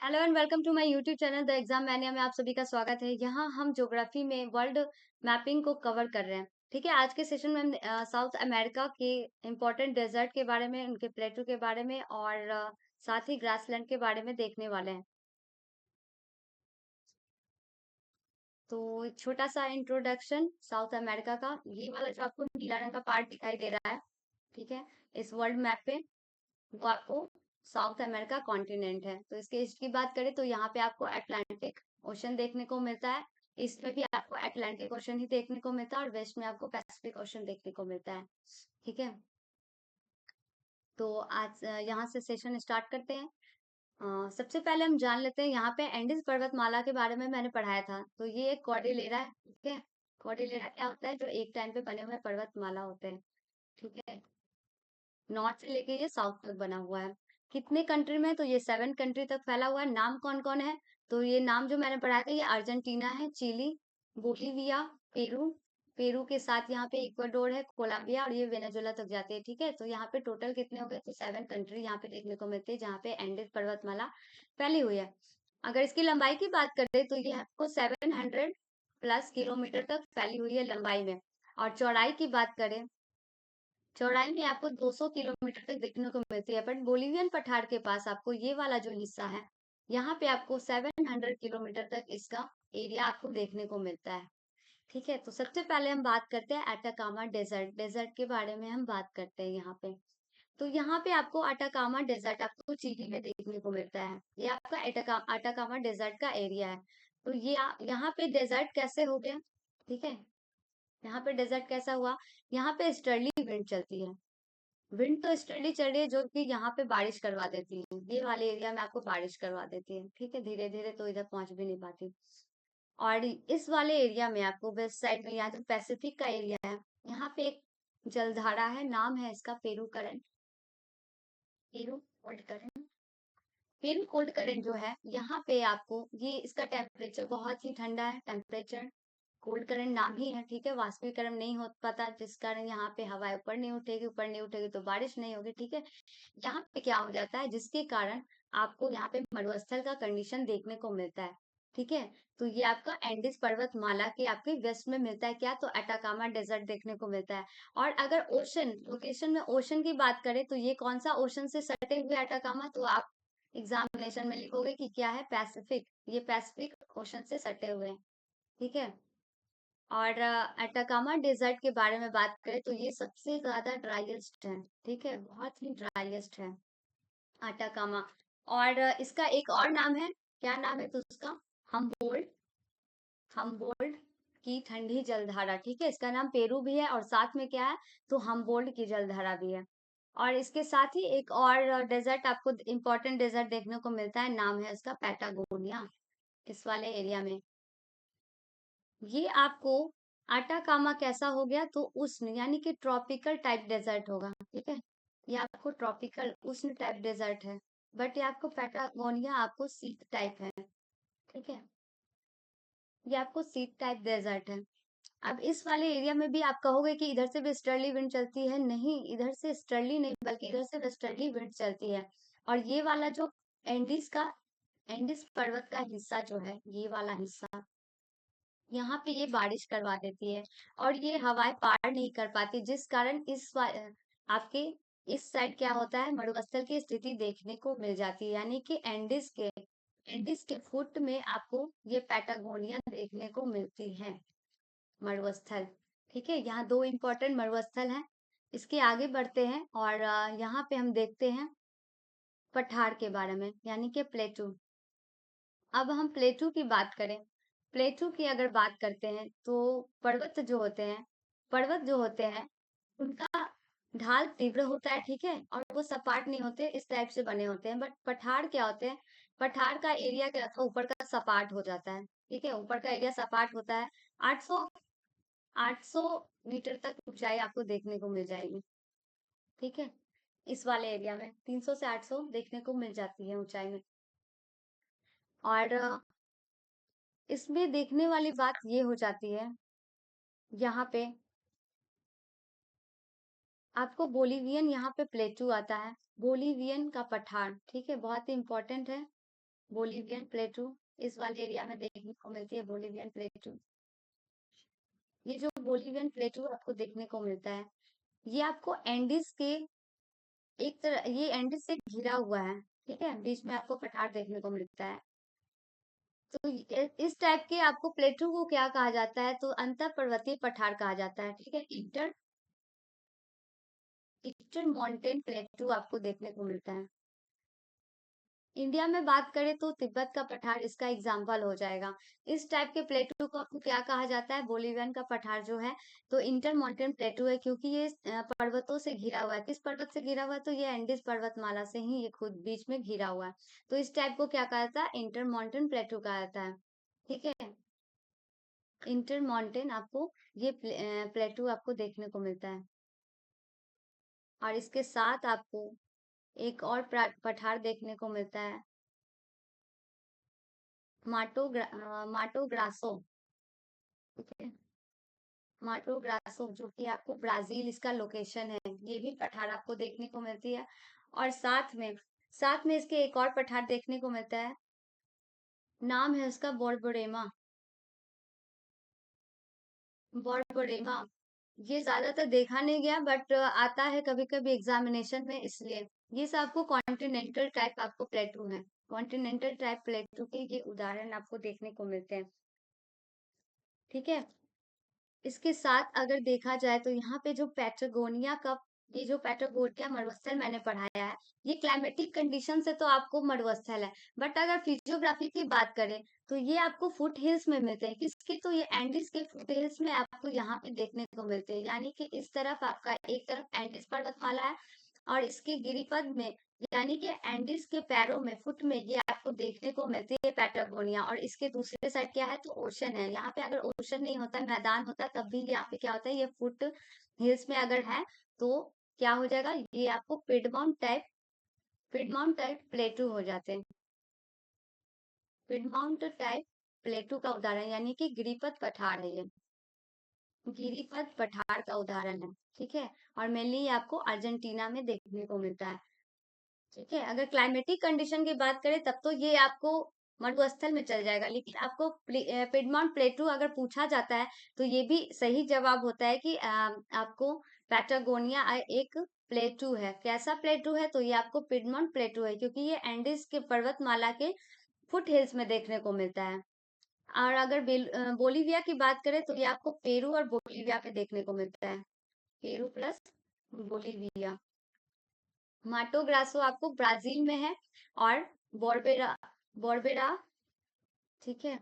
Hello and welcome to my YouTube channel the exam mania में आप सभी का स्वागत है। यहाँ हम ज्योग्राफी में वर्ल्ड मैपिंग को कवर कर रहे हैं। ठीक है, आज के सेशन में हम साउथ अमेरिका के इम्पोर्टेंट डेजर्ट के बारे में, उनके प्लेटू के बारे में और साथ ही ग्रासलैंड के बारे में देखने वाले हैं। तो एक छोटा सा इंट्रोडक्शन साउथ अमेरिका का, ये वाला जो आपको नीला रंग का पार्ट दिखाई दे रहा है, ठीक है, इस वर्ल्ड मैप पे वो आपको साउथ अमेरिका कॉन्टिनेंट है। तो इसके ईस्ट की बात करें तो यहाँ पे आपको अटलांटिक ओशन देखने को मिलता है। ईस्ट में भी आपको अटलांटिक ओशन ही देखने को मिलता है और वेस्ट में आपको पैसिफिक ओशन देखने को मिलता है। ठीक है, तो आज यहाँ से सेशन स्टार्ट करते हैं। सबसे पहले हम जान लेते हैं, यहाँ पे एंडीज पर्वतमाला के बारे में मैंने पढ़ाया था। तो ये एक कॉर्डिलेरा है। ठीक है, कॉर्डिलेरा क्या होता है? जो एक टाइम पे बने हुए पर्वतमाला होते हैं। ठीक है, नॉर्थ से लेके ये साउथ तक बना हुआ है। कितने कंट्री में? तो ये 7 कंट्री तक फैला हुआ है। नाम कौन कौन है? तो ये नाम जो मैंने पढ़ाया था, ये अर्जेंटीना है, चिली, बोलिविया, पेरू, पेरू के साथ यहाँ पे इक्वाडोर है, कोलंबिया और ये वेनेजुएला तक जाते हैं। ठीक है, तो यहाँ पे टोटल कितने हो गए? तो 7 कंट्री यहाँ पे देखने को मिलते हैं जहाँ पे एंडीज पर्वतमाला फैली हुई है। अगर इसकी लंबाई की बात करें तो ये आपको 700+ किलोमीटर तक फैली हुई है लंबाई में। और चौड़ाई की बात करें, चौड़ाई में आपको 200 किलोमीटर तक देखने को मिलती है। बट बोलिवियन पठार के पास आपको ये वाला जो हिस्सा है, यहाँ पे आपको 700 किलोमीटर तक इसका एरिया आपको देखने को मिलता है। ठीक है, तो सबसे पहले हम बात करते हैं अटाकामा डेजर्ट। डेजर्ट के बारे में हम बात करते हैं यहाँ पे। तो यहाँ पे आपको अटाकामा डेजर्ट आपको चिली में देखने को मिलता है। ये आपका अटाकामा डेजर्ट का एरिया है। तो ये यहाँ पे डेजर्ट कैसे हो गया? ठीक है, यहाँ पे डेजर्ट कैसा हुआ? यहाँ पे स्टर्ली विंड चलती है। विंड तो स्टडी चल रही है जो कि यहाँ पे बारिश करवा देती है। ये वाले एरिया में आपको बारिश करवा देती है। ठीक है, धीरे धीरे तो इधर पहुंच भी नहीं पाती। और इस वाले एरिया में आपको वेस्ट साइड में, यहाँ जो पैसिफिक का एरिया है, यहाँ पे एक जलधारा है, नाम है इसका Peru current. Peru cold current, Peru cold current जो है, यहाँ पे आपको ये इसका टेम्परेचर बहुत ही ठंडा है। टेम्परेचर कोल्ड करंट नाम ही है। ठीक है, वाष्पीकरण नहीं हो पाता, जिस कारण यहाँ पे हवा ऊपर नहीं उठेगी, ऊपर नहीं उठेगी तो बारिश नहीं होगी। ठीक है, यहाँ पे क्या हो जाता है जिसके कारण आपको यहाँ पे मरुस्थल का कंडीशन देखने को मिलता है। ठीक है, तो ये आपका एंडीज पर्वतमाला के आपके वेस्ट में मिलता है। क्या? तो अटाकामा डेजर्ट देखने को मिलता है। और अगर ओशन, लोकेशन में ओशन की बात करें तो ये कौन सा ओशन से सटे हुए अटाकामा? तो आप एग्जामिनेशन में लिखोगे कि क्या है? पैसिफिक। ये पैसिफिक ओशन से सटे हुए हैं। ठीक है, और अटाकामा डेजर्ट के बारे में बात करें तो ये सबसे ज्यादा ड्राइएस्ट है। ठीक है, बहुत ही ड्राइएस्ट है अटाकामा। और इसका एक और नाम है। क्या नाम है? तो उसका हमबोल्ड, हमबोल्ड की ठंडी जलधारा। ठीक है, इसका नाम पेरू भी है और साथ में क्या है? तो हमबोल्ड की जलधारा भी है। और इसके साथ ही एक और डेजर्ट आपको, इम्पोर्टेंट डेजर्ट देखने को मिलता है, नाम है उसका पैटागोनिया। इस वाले एरिया में ये आपको अटाकामा कैसा हो गया? तो उष्ण यानी कि ट्रॉपिकल टाइप डेजर्ट होगा। ठीक है, ये आपको ट्रॉपिकल उष्ण टाइप डेजर्ट है। बट ये आपको पैटागोनिया आपको शीत टाइप है। ठीक है, ये आपको शीत टाइप डेजर्ट है। अब इस वाले एरिया में भी आप कहोगे कि इधर से वेस्टर्ली विंड चलती है। नहीं, इधर से ईस्टर्ली नहीं बल्कि इधर से वेस्टर्ली विंड चलती है। और ये वाला जो एंडीज का, एंडीज पर्वत का हिस्सा जो है, ये वाला हिस्सा, यहाँ पे ये बारिश करवा देती है और ये हवाएं पार नहीं कर पाती, जिस कारण आपके इस साइड क्या होता है? मरुस्थल की स्थिति देखने को मिल जाती है। यानी कि एंडीज के फुट में आपको ये पैटागोनिया देखने को मिलती है, मरुस्थल। ठीक है, यहाँ दो इंपॉर्टेंट मरुस्थल हैं। इसके आगे बढ़ते हैं और यहाँ पे हम देखते हैं पठार के बारे में, यानी कि प्लेटू। अब हम प्लेटू की बात करें, प्लेटू की अगर बात करते हैं तो पर्वत जो होते हैं, पर्वत जो होते हैं उनका ढाल तीव्र होता है। ठीक है, और वो सपाट नहीं होते, इस टाइप से बने होते हैं। बट पठार क्या होते हैं? पठार का एरिया क्या होता है? ऊपर का सपाट हो जाता है। ठीक है, ऊपर का एरिया सपाट होता है। 800 800 मीटर तक ऊंचाई आपको देखने को मिल जाएगी। ठीक है, इस वाले एरिया में 300 से 800 देखने को मिल जाती है ऊंचाई में। और इसमें देखने वाली बात ये हो जाती है, यहाँ पे आपको बोलिवियन, यहाँ पे प्लेटू आता है, बोलिवियन का पठार। ठीक है, बहुत ही इंपॉर्टेंट है। बोलिवियन प्लेटू इस वाले एरिया में देखने को मिलती है, बोलिवियन प्लेटू। ये जो बोलिवियन प्लेटू आपको देखने को मिलता है, ये आपको एंडीज के एक तरह, ये एंडीज से घिरा हुआ है, ठीक है, बीच में आपको पठार देखने को मिलता है। तो इस टाइप के आपको प्लेटू को क्या कहा जाता है, तो अंतर पर्वतीय पठार कहा जाता है, ठीक है। इंटर ईस्टर्न माउंटेन प्लेटू आपको देखने को मिलता है। इंडिया में बात करें तो तिब्बत का पठार इसका एग्जाम्पल हो जाएगा। इस टाइप के प्लेटू को आपको क्या कहा जाता है, बोलिवियन का पठार जो है, तो इंटर माउंटेन प्लेटू है, क्योंकि ये पर्वतों से घिरा हुआ है। किस पर्वत से घिरा हुआ है, तो ये एंडीज पर्वतमाला से ही ये खुद बीच में घिरा हुआ है। तो इस टाइप को क्या कहा जाता है, इंटर माउंटेन प्लेटू कहा जाता है, ठीक है। इंटर माउंटेन आपको ये प्लेटू आपको देखने को मिलता है। और इसके साथ आपको एक और पठार देखने को मिलता है, माटो ग्रासो, ठीक है। माटो ग्रासो जो कि आपको ब्राजील इसका लोकेशन है, ये भी पठार आपको देखने को मिलती है। और साथ में इसके एक और पठार देखने को मिलता है, नाम है उसका बोरबोरेमा। बोरबोरेमा ये ज्यादातर देखा नहीं गया, बट आता है कभी कभी एग्जामिनेशन में, इसलिए ये सब आपको कॉन्टिनेंटल टाइप आपको प्लेटू है। कॉन्टिनेंटल टाइप प्लेटू के ये उदाहरण आपको देखने को मिलते हैं, ठीक है। इसके साथ अगर देखा जाए तो यहाँ पे जो पैटागोनिया का, ये जो पैटागोनिया मरुस्थल मैंने पढ़ाया है, ये क्लाइमेटिक कंडीशन से तो आपको मरुस्थल है, बट अगर फिजियोग्राफी की बात करें तो ये आपको फुट हिल्स में मिलते हैं। किसके, तो ये एंडीज के फुट हिल्स में आपको यहाँ पे देखने को मिलते हैं। यानी कि इस तरफ आपका एक तरफ एंडीज पर्वतमाला है, और इसके गिरिपद में, यानी कि एंडीज के पैरों में, फुट में, ये आपको देखने को मिलती है पैटागोनिया। और इसके दूसरे साइड क्या है, तो ओशन है। यहाँ पे अगर ओशन नहीं होता, मैदान होता, तब भी यहाँ पे क्या होता है, ये फुट हिल्स में अगर है तो क्या हो जाएगा, ये आपको पिडमाउंट टाइप प्लेटू हो जाते हैं। पिडमाउंट टाइप प्लेटू का उदाहरण, यानी कि गिरिपद पठार है ये, गिरिपद पठार का उदाहरण है, ठीक है। और मेनली ये आपको अर्जेंटीना में देखने को मिलता है, ठीक है। अगर क्लाइमेटिक कंडीशन की बात करें तब तो ये आपको मरुस्थल में चल जाएगा, लेकिन आपको पिडमॉन्ट प्लेटू अगर पूछा जाता है तो ये भी सही जवाब होता है कि आपको पैटागोनिया एक प्लेटू है। कैसा प्लेटू है, तो ये आपको पिडमॉन्ट प्लेटू है, क्योंकि ये एंडीज के पर्वतमाला के फुट हिल्स में देखने को मिलता है। और अगर बोलीविया की बात करें तो ये आपको पेरू और बोलीविया पे देखने को मिलता है, पेरू प्लस बोलीविया। माटो ग्रासो आपको ब्राजील में है, और बोरबेरा बोरबेरा, ठीक है,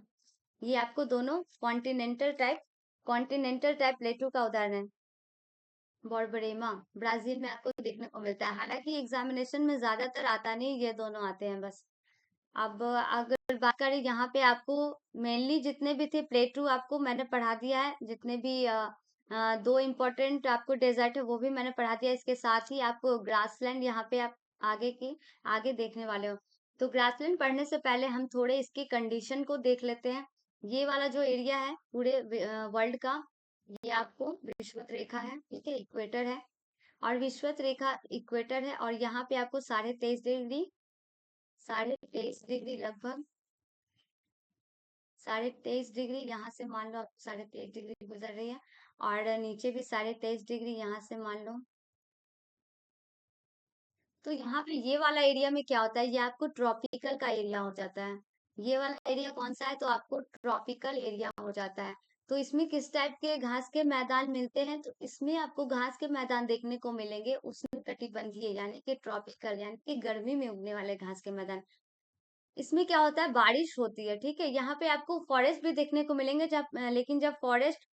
ये आपको दोनों कॉन्टिनेंटल टाइप प्लेटू का उदाहरण है। बोरबरेमा ब्राजील में आपको देखने को मिलता है, हालांकि एग्जामिनेशन में ज्यादातर आता नहीं, ये दोनों आते हैं बस। अब अगर बात करें यहाँ पे आपको मेनली जितने भी थे प्लेटू आपको मैंने पढ़ा दिया है, जितने भी दो इम्पोर्टेंट आपको डेजर्ट है वो भी मैंने पढ़ा दिया। इसके साथ ही आपको ग्रासलैंड यहाँ पे आप आगे देखने वाले हो। तो ग्रासलैंड पढ़ने से पहले हम थोड़े इसकी कंडीशन को देख लेते हैं। ये वाला जो एरिया है पूरे वर्ल्ड का, ये आपको विषुवत रेखा है, ठीक है, इक्वेटर है। और विषुवत रेखा इक्वेटर है, और यहाँ पे आपको 23.5 डिग्री, 23.5 डिग्री लगभग, 23.5 डिग्री यहाँ से मान लो आप 23.5 डिग्री गुजर रही है, और नीचे भी 23.5 डिग्री यहाँ से मान लो। तो यहाँ पे ये वाला एरिया में क्या होता है, ये आपको ट्रॉपिकल का एरिया हो जाता है। ये वाला एरिया कौन सा है, तो आपको ट्रॉपिकल एरिया हो जाता है। तो इसमें किस टाइप के घास के मैदान मिलते हैं, तो इसमें आपको घास के मैदान देखने को मिलेंगे उष्ण कटिबंधीय, यानी कि ट्रॉपिकल, यानी कि गर्मी में उगने वाले घास के मैदान। इसमें क्या होता है, बारिश होती है, ठीक है। यहाँ पे आपको फॉरेस्ट भी देखने को मिलेंगे, लेकिन जब फॉरेस्ट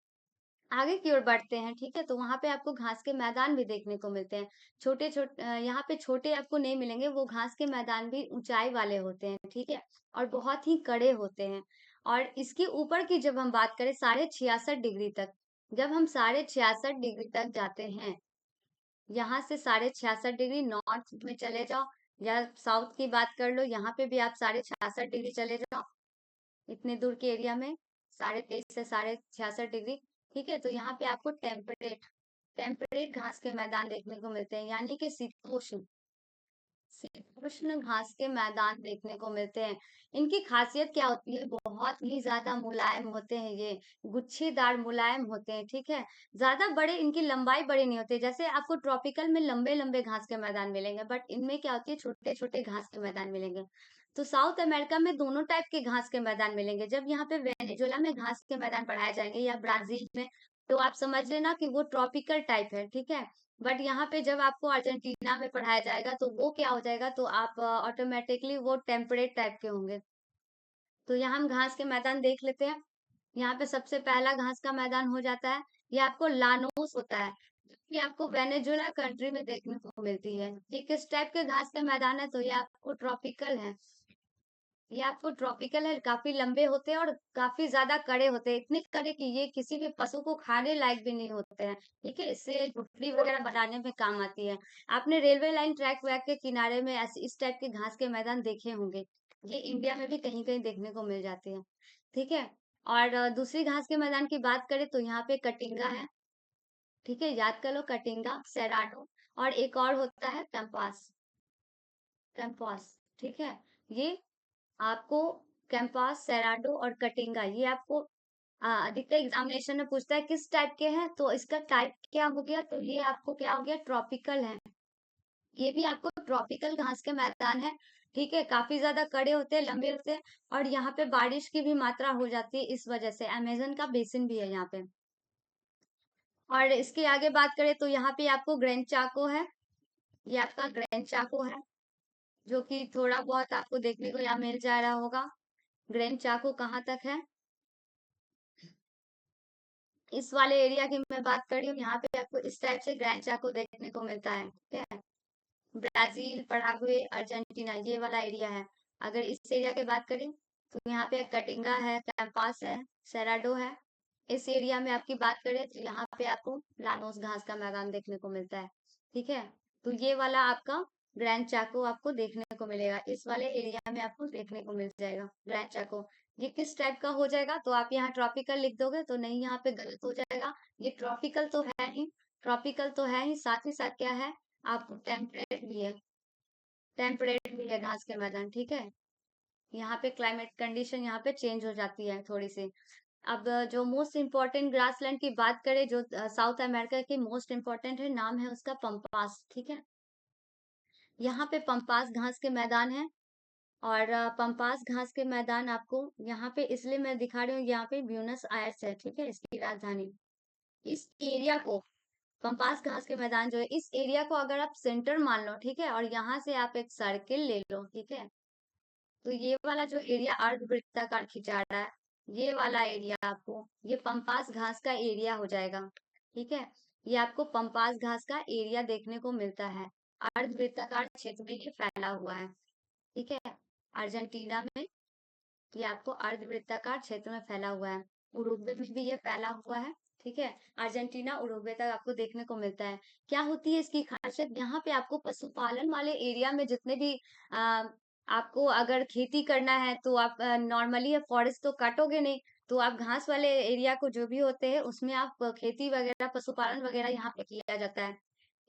आगे की ओर बढ़ते हैं, ठीक है, तो वहां पे आपको घास के मैदान भी देखने को मिलते हैं। छोटे छोटे यहाँ पे छोटे आपको नहीं मिलेंगे, वो घास के मैदान भी ऊंचाई वाले होते हैं, ठीक है, और बहुत ही कड़े होते हैं। और इसके ऊपर की जब हम बात करें 66.5 डिग्री तक, जब हम 66.5 डिग्री तक जाते हैं, यहाँ से 66.5 डिग्री नॉर्थ में चले जाओ, या साउथ की बात कर लो, यहाँ पे भी आप 66.5 डिग्री चले जाओ, इतने दूर के एरिया में 23.5 से 66.5 डिग्री, ठीक है। तो यहाँ पे आपको टेम्परेट टेम्परेट घास के मैदान देखने को मिलते हैं, यानी कि शीतोष्ण कृष्ण घास के मैदान देखने को मिलते हैं। इनकी खासियत क्या होती है? बहुत ही ज्यादा मुलायम होते हैं ये, गुच्छेदार मुलायम होते हैं, ठीक है। ज्यादा बड़े, इनकी लंबाई बड़ी नहीं होती, जैसे आपको ट्रॉपिकल में लंबे लंबे घास के मैदान मिलेंगे, बट इनमें क्या होती है, छोटे छोटे घास के मैदान मिलेंगे। तो साउथ अमेरिका में दोनों टाइप के घास के मैदान मिलेंगे। जब यहाँ पे वेनेजुएला में घास के मैदान बढ़ाए जाएंगे या ब्राजील में, तो आप समझ लेना कि वो ट्रॉपिकल टाइप है, ठीक है। बट यहाँ पे जब आपको अर्जेंटीना में पढ़ाया जाएगा तो वो क्या हो जाएगा, तो आप ऑटोमेटिकली वो टेम्परेट टाइप के होंगे। तो यहाँ हम घास के मैदान देख लेते हैं। यहाँ पे सबसे पहला घास का मैदान हो जाता है, ये आपको लानोस होता है, ये आपको वेनेजुएला कंट्री में देखने को मिलती है। ये किस टाइप के घास का मैदान है, तो ये आपको ट्रॉपिकल है। ये आपको ट्रॉपिकल है, काफी लंबे होते हैं और काफी ज्यादा कड़े होते हैं, इतने कड़े कि ये किसी भी पशु को खाने लायक भी नहीं होते हैं, ठीक है। इससे झोपड़ी वगैरह बनाने में काम आती है। आपने रेलवे लाइन ट्रैक वैक के किनारे में ऐसे इस टाइप के घास के मैदान देखे होंगे। ये इंडिया में भी कहीं कहीं देखने को मिल जाते हैं, ठीक है। और दूसरी घास के मैदान की बात करें तो यहाँ पे कटिंगा है, ठीक है, याद कर लो, कटिंगा, सेराडो। और एक और होता है कैंपास, कैंपास, ठीक है। ये आपको कैंपास, सेराडो और कटिंगा, ये आपको अधिकतर एग्जामिनेशन में पूछता है किस टाइप के हैं, तो इसका टाइप क्या हो गया, तो ये आपको क्या हो गया, ट्रॉपिकल है। ये भी आपको ट्रॉपिकल घास के मैदान है, ठीक है। काफी ज्यादा कड़े होते हैं, लंबे होते हैं, और यहाँ पे बारिश की भी मात्रा हो जाती है, इस वजह से अमेजन का बेसिन भी है यहाँ पे। और इसके आगे बात करें तो यहाँ पे आपको ग्रैंड चाको है, ये आपका ग्रैंड चाको है, जो कि थोड़ा बहुत आपको देखने को यहाँ मिल जा रहा होगा। ग्रैंड चाको कहाँ तक है, इस वाले एरिया की मैं बात कर रही हूँ। यहाँ पे आपको इस टाइप से ग्रैंड चाको देखने को मिलता है, ठीक है। ब्राजील, पराग्वे, अर्जेंटीना, ये वाला एरिया है। अगर इस एरिया की बात करें तो यहाँ पे कटिंगा है, कैंपास है, सेराडो है। इस एरिया में आपकी बात करें तो यहाँ पे आपको लानोस घास का मैदान देखने को मिलता है, ठीक है। तो ये वाला आपका ग्रैंड चाको आपको देखने को मिलेगा, इस वाले एरिया में आपको देखने को मिल जाएगा ग्रैंड चाको। ये किस टाइप का हो जाएगा, तो आप यहाँ ट्रॉपिकल लिख दोगे तो नहीं, यहाँ पे गलत हो जाएगा। ये ट्रॉपिकल तो है ही, ट्रॉपिकल तो है ही, साथ ही साथ क्या है, आपको टेम्परेट भी है, टेम्परेट भी है घास के मैदान, ठीक है। यहाँ पे क्लाइमेट कंडीशन यहाँ पे चेंज हो जाती है थोड़ी सी। अब जो मोस्ट इम्पोर्टेंट ग्रासलैंड की बात करें, जो साउथ अमेरिका की मोस्ट इम्पोर्टेंट है, नाम है उसका पंपास, ठीक है। यहाँ पे पंपास घास के मैदान है। और पंपास घास के मैदान आपको यहाँ पे इसलिए मैं दिखा रही हूँ, यहाँ पे ब्यूनस आयर्स है, ठीक है, इसकी राजधानी। इस एरिया को, पंपास घास के मैदान जो है, इस एरिया को अगर आप सेंटर मान लो, ठीक है, और यहाँ से आप एक सर्किल ले लो, ठीक है, तो ये वाला जो एरिया अर्धवृत्ताकार खिंचा रहा है, ये वाला एरिया आपको, ये पंपास घास का एरिया हो जाएगा, ठीक है। ये आपको पंपास घास का एरिया देखने को मिलता है, अर्धवृत्ताकार क्षेत्र में ये फैला हुआ है, ठीक है। अर्जेंटीना में ये आपको अर्धवृत्ताकार क्षेत्र में फैला हुआ है। उरुग्वे में भी ये फैला हुआ है, ठीक है। अर्जेंटीना, उरुग्वे तक आपको देखने को मिलता है। क्या होती है इसकी खासियत, यहाँ पे आपको पशुपालन वाले एरिया में जितने भी आपको अगर खेती करना है तो आप नॉर्मली फॉरेस्ट तो काटोगे नहीं, तो आप घास वाले एरिया को जो भी होते हैं उसमें आप खेती वगैरह, पशुपालन वगैरह यहाँ पे किया जाता है।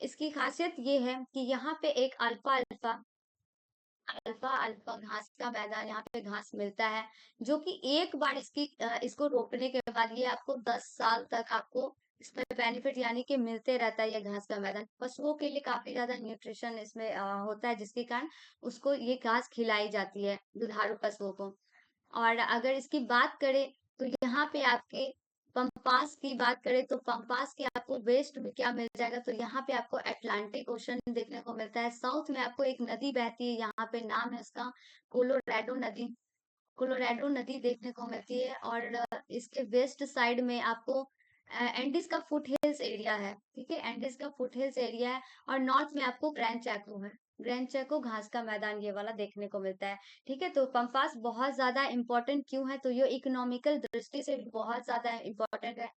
इसकी खासियत ये है कि यहाँ पे एक अल्फा अल्फा अल्फा अल्फा घास का मैदान, यहाँ पे घास मिलता है, जो कि एक बार इसको रोपने के बाद ये आपको 10 साल तक आपको इसमें बेनिफिट यानी कि मिलते रहता है। ये घास का मैदान पशुओं के लिए काफी ज्यादा न्यूट्रिशन इसमें होता है, जिसके कारण उसको ये घास खिलाई जाती है, दुधारू पशुओं को। और अगर इसकी बात करें तो यहाँ पे आपके पंपास की बात करें तो पंपास के आपको वेस्ट में क्या मिल जाएगा, तो यहाँ पे आपको अटलांटिक ओशन देखने को मिलता है। साउथ में आपको एक नदी बहती है, यहाँ पे नाम है उसका कोलोराडो नदी, कोलोराडो नदी देखने को मिलती है। और इसके वेस्ट साइड में आपको एंडीज का फुट हिल्स एरिया है, ठीक है, एंडीज का फुट हिल्स एरिया है। और नॉर्थ में आपको ग्रैंड चैको है, ग्रैंड चैको घास का मैदान ये वाला देखने को मिलता है, ठीक है। तो पंपास बहुत ज्यादा इंपॉर्टेंट क्यों है, तो ये इकोनॉमिकल दृष्टि से बहुत ज्यादा इंपॉर्टेंट है।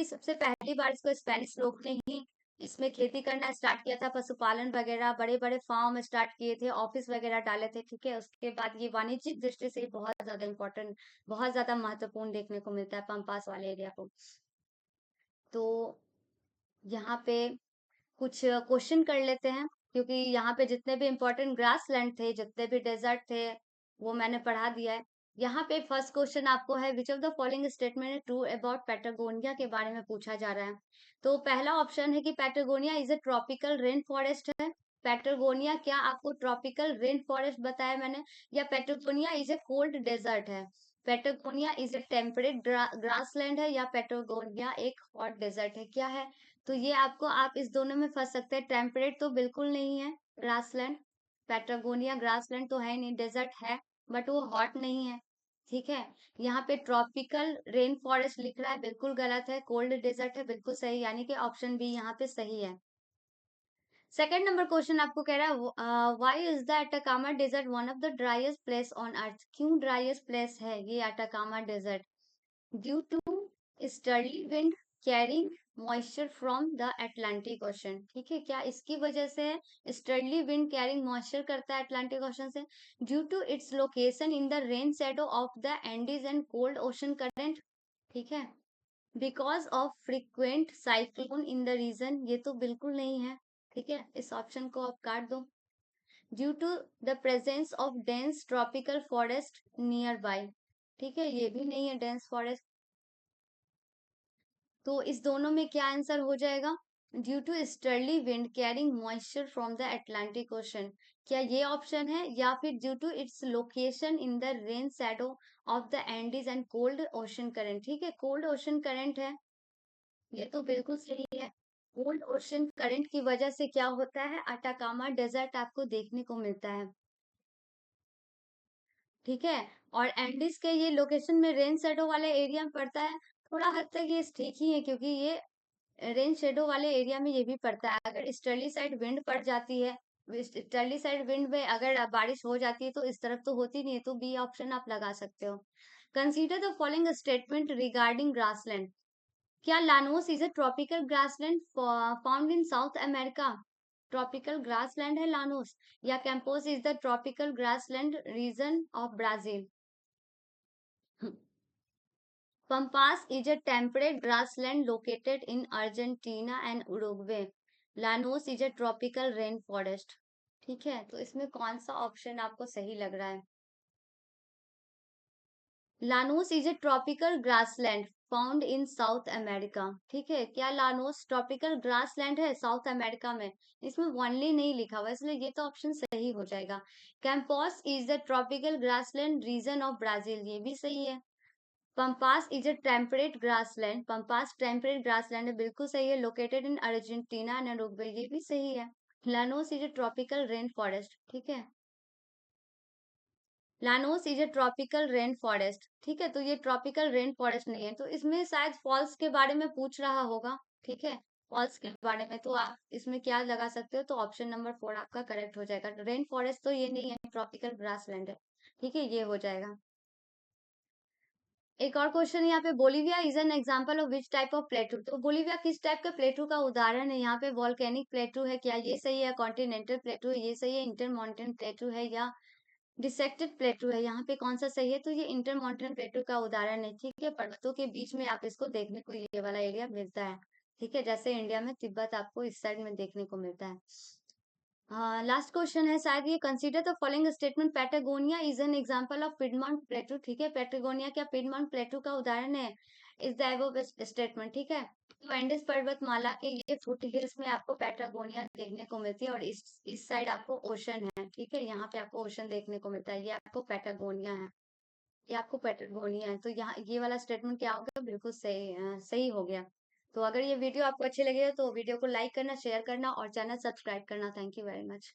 सबसे पहली बार इसको स्पेनिश लोग ने ही इसमें खेती करना स्टार्ट किया था, पशुपालन वगैरह, बड़े बड़े फार्म स्टार्ट किए थे, ऑफिस वगैरह डाले थे, ठीक है। उसके बाद ये वाणिज्यिक दृष्टि से बहुत ज्यादा इम्पोर्टेंट, बहुत ज्यादा महत्वपूर्ण देखने को मिलता है पंपास वाले एरिया को। तो यहाँ पे कुछ क्वेश्चन कर लेते हैं। क्योंकि यहाँ पे जितने भी इम्पोर्टेंट ग्रास लैंड थे, जितने भी डेजर्ट थे, वो मैंने पढ़ा दिया है। यहाँ पे फर्स्ट क्वेश्चन आपको है, which of the following statement is true about Patagonia के बारे में पूछा जा रहा है। तो पहला ऑप्शन है कि Patagonia is a tropical rain forest है। पैटागोनिया क्या आपको ट्रॉपिकल रेन फॉरेस्ट बताया मैंने, या Patagonia is a cold desert है। Patagonia is a temperate grassland है, या पैटागोनिया एक हॉट डेजर्ट है, क्या है? तो ये आपको, आप इस दोनों में फंस सकते हैं। टेम्परेट तो बिल्कुल नहीं है ग्रासलैंड, पैटागोनिया ग्रासलैंड तो है नहीं, डेजर्ट है बट वो हॉट नहीं है। ठीक है, यहाँ पे ट्रॉपिकल रेन फॉरेस्ट लिख रहा है, बिल्कुल गलत है। कोल्ड डेजर्ट है, बिल्कुल सही, यानी कि ऑप्शन बी यहाँ पे सही है। सेकंड नंबर क्वेश्चन आपको कह रहा है, why is the Atacama desert one of the driest place on earth? क्यों ड्राइएस्ट प्लेस है ये Atacama desert? Due to easterly wind carrying moisture from the Atlantic Ocean. ठीक है, क्या इसकी वजह से है? स्टर्ली विंड कैरिंग मॉइस्चर करता है अटलांटिक ओशन से। Due to its location in the rain shadow of the Andes and cold ocean current. ठीक है, because of frequent cyclone in the region, ये तो बिल्कुल नहीं है। ठीक है, इस ऑप्शन को आप काट दो। Due to the presence of dense tropical forest nearby. ठीक है, ये भी नहीं है डेंस फॉरेस्ट। तो इस दोनों में क्या आंसर हो जाएगा? Due to easterly wind carrying moisture from the Atlantic Ocean, क्या ये ऑप्शन है? या फिर due to its location in the rain shadow of the Andes and cold ocean current. ठीक है, कोल्ड ओशन करंट है, ये तो बिल्कुल सही है। कोल्ड ओशन करंट की वजह से क्या होता है, अटाकामा डेजर्ट आपको देखने को मिलता है। ठीक है, और एंडीज के ये लोकेशन में रेन शेडो वाले एरिया में पड़ता है। थोड़ा हद तक ये ठीक ही है, क्योंकि ये रेन शेडो वाले एरिया में ये भी पड़ता है। अगर ईस्टर्ली साइड विंड पड़ जाती है, ईस्टर्ली साइड विंड में अगर बारिश हो जाती है, तो इस तरफ तो होती नहीं है, तो बी ऑप्शन आप लगा सकते हो। Consider the following statement regarding grassland. क्या Llanos is a tropical grassland found in South America? Tropical grassland है लानोस, या Campos is the tropical grassland region of Brazil? Pampas is a temperate grassland located in Argentina and Uruguay. Llanos is a tropical rainforest. ठीक है, तो इसमें कौन सा option आपको सही लग रहा है? Llanos is a tropical grassland found in South America. ठीक है, क्या लानोस ट्रॉपिकल ग्रासलैंड है साउथ अमेरिका में? इसमें ओनली नहीं लिखा हुआ, इसलिए ये तो ऑप्शन सही हो जाएगा। Campos is the tropical grassland region of Brazil, ये भी सही है। Pampas is a temperate grassland, Pampas temperate grassland है, बिल्कुल सही है। Located in Argentina and Uruguay, ये भी सही है। Llanos is a tropical rain forest. ठीक है, Llanos is a tropical rain forest. ठीक है, तो ये ट्रॉपिकल रेन फॉरेस्ट नहीं है, तो इसमें शायद फॉल्स के बारे में पूछ रहा होगा। ठीक है, फॉल्स के बारे में, तो आप इसमें क्या लगा सकते हो? तो ऑप्शन नंबर 4 आपका करेक्ट हो जाएगा। रेन फॉरेस्ट तो ये नहीं है, ट्रॉपिकल ग्रासलैंड है। ठीक है, ये हो जाएगा। एक और क्वेश्चन यहाँ पे, Bolivia is an example of which type of प्लेटू? तो बोलीविया किस टाइप का प्लेटू का उदाहरण है? यहाँ पे वॉल्केनिक प्लेटू है, क्या ये सही है? कॉन्टिनेंटल प्लेटू है, ये सही है? इंटरमॉन्टन प्लेटू है, या डिसेक्टेड प्लेटू है? यहाँ पे कौन सा सही है? तो ये इंटरमॉन्टन प्लेटू का उदाहरण है। ठीक है, पर्वतों के बीच में आप इसको देखने को ये वाला एरिया मिलता है। ठीक है, जैसे इंडिया में तिब्बत आपको इस साइड में देखने को मिलता है। हाँ, लास्ट क्वेश्चन है शायद ये, consider the following statement, Patagonia is an example of Piedmont प्लेटू। ठीक है, पैटागोनिया क्या पिडमॉन्ट प्लेटू का उदाहरण है? Is the above statement. ठीक है, तो एंडीज पर्वतमाला के ये फुट हिल्स में आपको पैटागोनिया देखने को मिलती है, और इस साइड आपको ओशन है। ठीक है, यहाँ पे आपको ओशन देखने को मिलता है, ये आपको पैटागोनिया है, ये आपको पैटागोनिया है। तो यहाँ ये वाला स्टेटमेंट क्या हो गया? बिल्कुल सही सही हो गया। तो अगर ये वीडियो आपको अच्छी लगी है, तो वीडियो को लाइक करना, शेयर करना और चैनल सब्सक्राइब करना। Thank you very much.